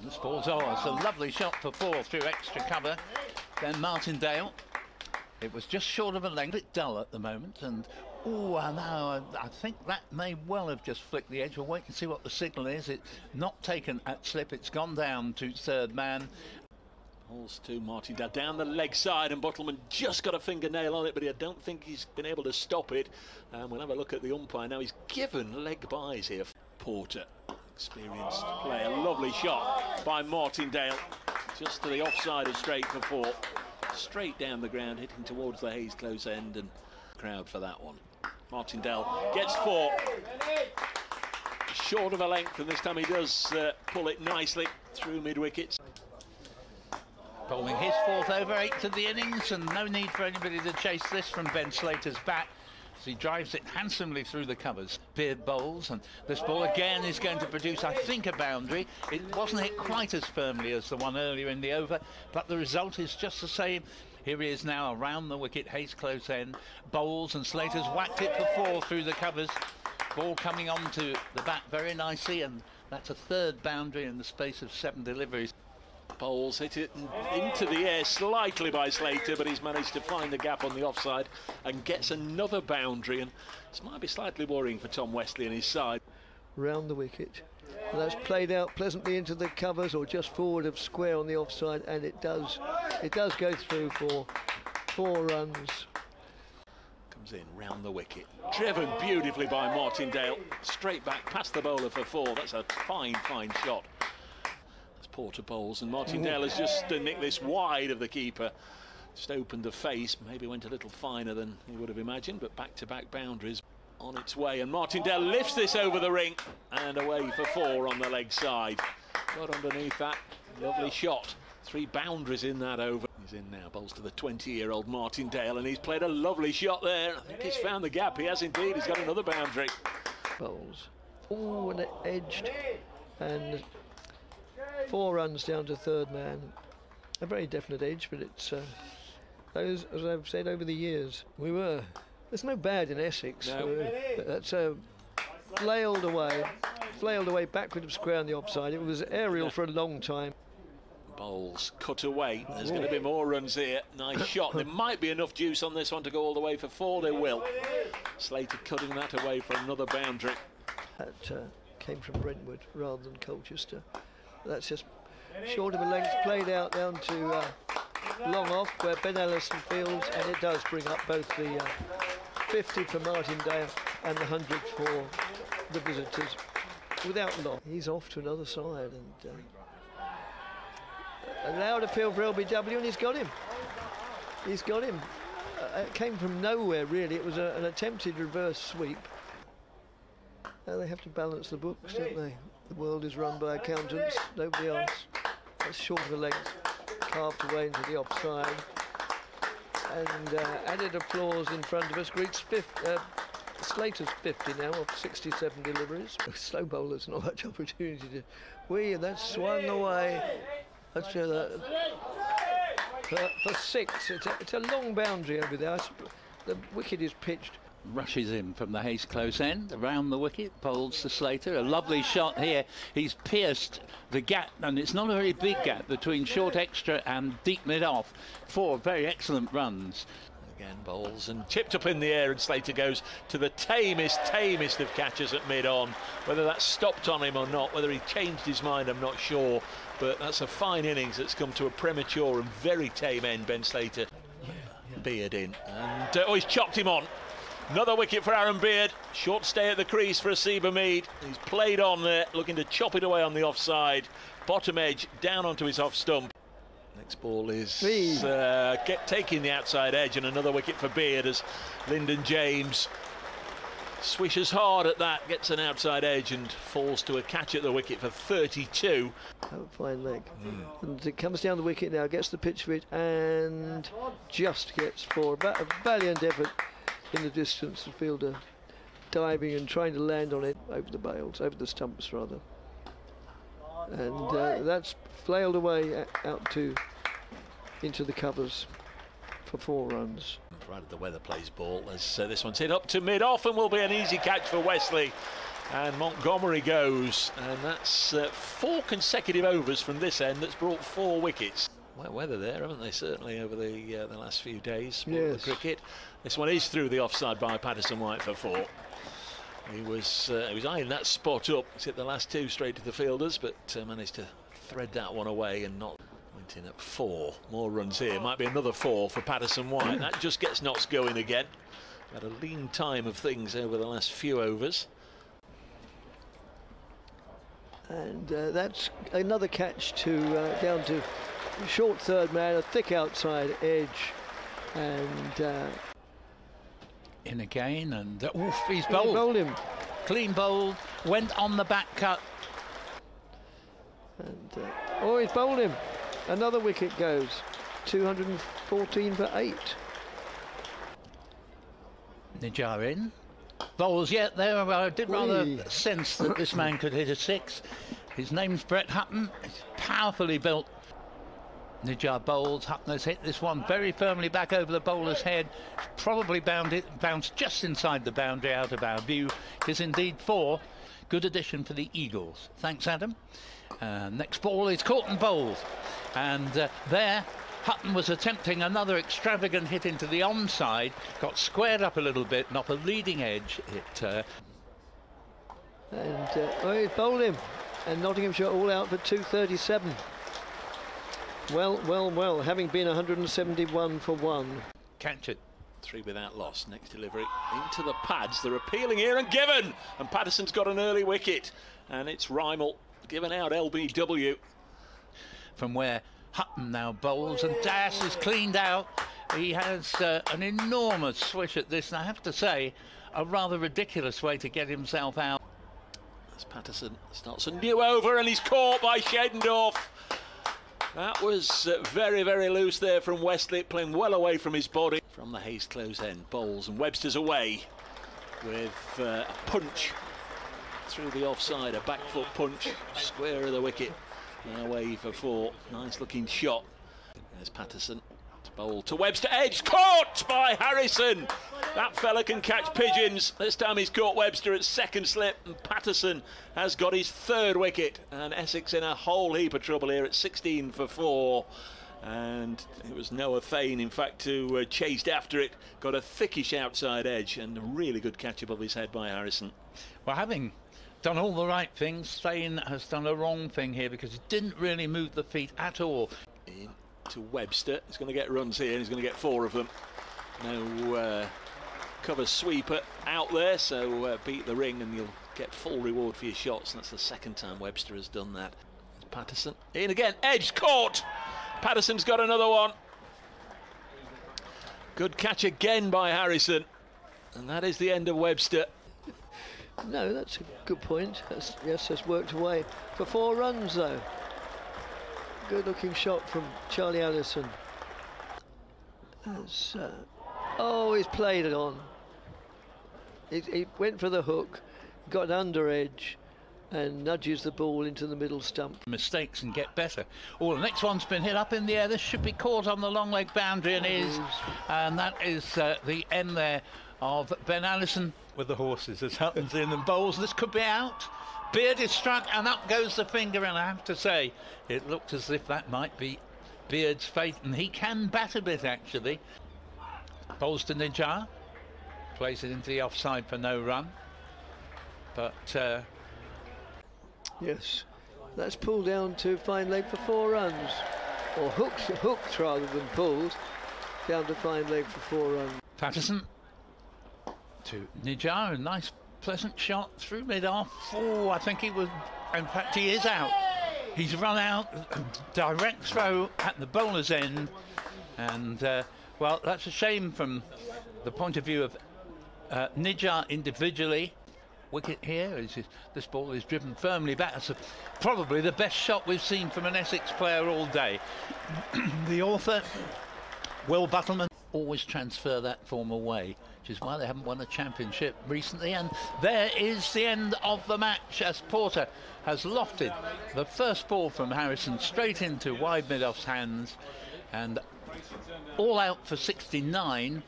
This ball's it's a lovely shot for 4 through extra cover. Then Martindale. It was just short of a length, a bit dull at the moment, and I think that may well have just flicked the edge. We'll wait and see what the signal is. It's not taken at slip, it's gone down to third man. Balls to Martindale down the leg side, and Bottleman just got a fingernail on it, but I don't think he's been able to stop it. We'll have a look at the umpire now. He's given leg byes here. Porter, experienced player, lovely shot by Martindale, just to the offside of straight for 4. Straight down the ground, hitting towards the Hayes close end, and crowd for that one. Martindale gets 4. Short of a length, and this time he does pull it nicely through mid-wickets. Bowling his 4th over, 8th of the innings, and no need for anybody to chase this from Ben Slater's bat. He drives it handsomely through the covers. Beard bowls, and this ball again is going to produce, I think, a boundary. It wasn't hit quite as firmly as the one earlier in the over, but the result is just the same. Here he is now around the wicket, Hayes close end, bowls, and Slater's whacked it for 4 through the covers. Ball coming onto the bat very nicely, and that's a 3rd boundary in the space of 7 deliveries. Bowles hit it into the air slightly by Slater, but he's managed to find the gap on the offside and gets another boundary, and this might be slightly worrying for Tom Westley and his side. Round the wicket, and that's played out pleasantly into the covers or just forward of square on the offside, and it does go through for 4 runs. Comes in round the wicket, driven beautifully by Martindale, straight back past the bowler for 4. That's a fine shot. Porter bowls, and Martindale has just nicked this wide of the keeper, just opened the face, maybe went a little finer than he would have imagined, but back-to-back boundaries on its way, and Martindale lifts this over the ring and away for 4 on the leg side. Got underneath that, lovely shot, 3 boundaries in that over. He's in now, bowls to the 20-year-old Martindale, and he's played a lovely shot there. I think he's found the gap. He has indeed. He's got another boundary. Bowls, and it edged, and 4 runs down to third man. A very definite edge, but it's those, as I've said over the years, there's no bad in Essex. No. That's flailed away backward of square on the offside. It was aerial for a long time. Bowles cut away. There's going to be more runs here. Nice shot. There might be enough juice on this one to go all the way for 4. There will. Slater cutting that away for another boundary. That came from Brentwood rather than Colchester. That's just short of a length, played out down to long off where Ben Ellison fields, and it does bring up both the 50 for Martindale and the 100 for the visitors without loss. He's off to another side, and a loud appeal for LBW, and he's got him. He's got him. It came from nowhere, really. It was an attempted reverse sweep. Now they have to balance the books, don't they? The world is run by accountants, nobody else. That's short of a length, carved away into the offside. And added applause in front of us. Greeks Slater's 50 now of 67 deliveries. Slow bowlers not much opportunity to and that's swung away. That's for 6. It's a long boundary over there. The wicket is pitched. Rushes in from the Hayes close end, around the wicket, bowls to Slater. A lovely shot here. He's pierced the gap, and it's not a very big gap between short extra and deep mid-off. 4 very excellent runs. Again, bowls and chipped up in the air, and Slater goes to the tamest of catches at mid-on. Whether that stopped on him or not, whether he changed his mind, I'm not sure. But that's a fine innings that's come to a premature and very tame end. Ben Slater, Beard in, and he's chopped him on. Another wicket for Aaron Beard. Short stay at the crease for Asiba Mead. He's played on there, looking to chop it away on the offside. Bottom edge, down onto his off stump. Next ball is taking the outside edge, and another wicket for Beard as Lyndon James swishes hard at that, gets an outside edge and falls to a catch at the wicket for 32. Have a fine leg. And it comes down the wicket now, gets the pitch for it, and just gets 4. A valiant effort in the distance, the fielder diving and trying to land on it over the bails, over the stumps rather. And that's flailed away out into the covers for 4 runs. Provided the weather plays ball, as this one's hit up to mid-off and will be an easy catch for Wesley. And Montgomery goes, and that's 4 consecutive overs from this end that's brought 4 wickets. Wet weather there, haven't they, certainly over the last few days. Yes. The cricket. This one is through the offside by Patterson White for 4. He was eyeing that spot up. He's hit the last 2 straight to the fielders, but managed to thread that one away and not. Went in at 4. More runs here. Might be another 4 for Patterson White. That just gets Notts going again. Had a lean time of things over the last few overs. And that's another catch to down to short third man, a thick outside edge, and in again, and oof, he's bowled. He bowled him. Clean bowled, went on the back cut. And oh, he's bowled him. Another wicket goes. 214 for 8. Nijar in. Bowls yet there. I did rather sense that this man could hit a 6. His name's Brett Hutton. He's powerfully built. Nijar bowls. Hutton has hit this one very firmly back over the bowler's head. Probably bounced just inside the boundary, out of our view. It is indeed 4. Good addition for the Eagles. Thanks, Adam. Next ball is caught and bowled. And there, Hutton was attempting another extravagant hit into the onside. Got squared up a little bit, and off a leading edge. Oh, he bowled him. And Nottinghamshire all out for 237. Well, having been 171 for 1. Catch it. 3 without loss. Next delivery into the pads. They're appealing here and given. And Patterson's got an early wicket. And it's Rymel given out LBW. From where Hutton now bowls, and Das is cleaned out. He has an enormous swish at this, and I have to say, a rather ridiculous way to get himself out. As Patterson starts a new over, and he's caught by Shedendorf. That was very, very loose there from Westlake, playing well away from his body. From the Hayes close end, bowls, and Webster's away with a punch through the offside, a back foot punch, square of the wicket, and away for 4. Nice looking shot. There's Patterson to bowl to Webster, edge, caught by Harrison. That fella can catch pigeons. This time he's caught Webster at second slip, and Patterson has got his 3rd wicket, and Essex in a whole heap of trouble here at 16 for 4. And it was Noah Fane, in fact, who chased after it, got a thickish outside edge, and a really good catch above his head by Harrison. Well, having done all the right things, Fane has done a wrong thing here, because he didn't really move the feet at all. In to Webster. He's going to get runs here, and he's going to get 4 of them. No cover sweeper out there, so beat the ring and you'll get full reward for your shots. And that's the 2nd time Webster has done that. Patterson in again, edge, caught. Patterson's got another one. Good catch again by Harrison, and that is the end of Webster. No, that's a good point. That's worked away for 4 runs though. Good looking shot from Charlie Allison. Oh, he's played it on. He went for the hook, got an under edge, and nudges the ball into the middle stump. Mistakes and get better. Oh, the next one's been hit up in the air. This should be caught on the long leg boundary, and is. And that is the end there of Ben Allison with the horses as Hutton's in and bowls. This could be out. Beard is struck, and up goes the finger, and I have to say, it looked as if that might be Beard's fate, and he can bat a bit, actually. Bowls to Nijar, plays it into the offside for no run. But yes, that's pulled down to fine leg for 4 runs, or hooked rather than pulled down to fine leg for 4 runs. Patterson to Nijar, a nice pleasant shot through mid-off. Oh, I think he was, in fact he is out. He's run out, direct throw at the bowler's end, and well, that's a shame from the point of view of Nijar individually. Wicket here, this ball is driven firmly back. It's probably the best shot we've seen from an Essex player all day. The author, Will Buttleman, always transfer that form away, which is why they haven't won a championship recently. And there is the end of the match, as Porter has lofted the first ball from Harrison straight into wide mid-off's hands, and all out for 69.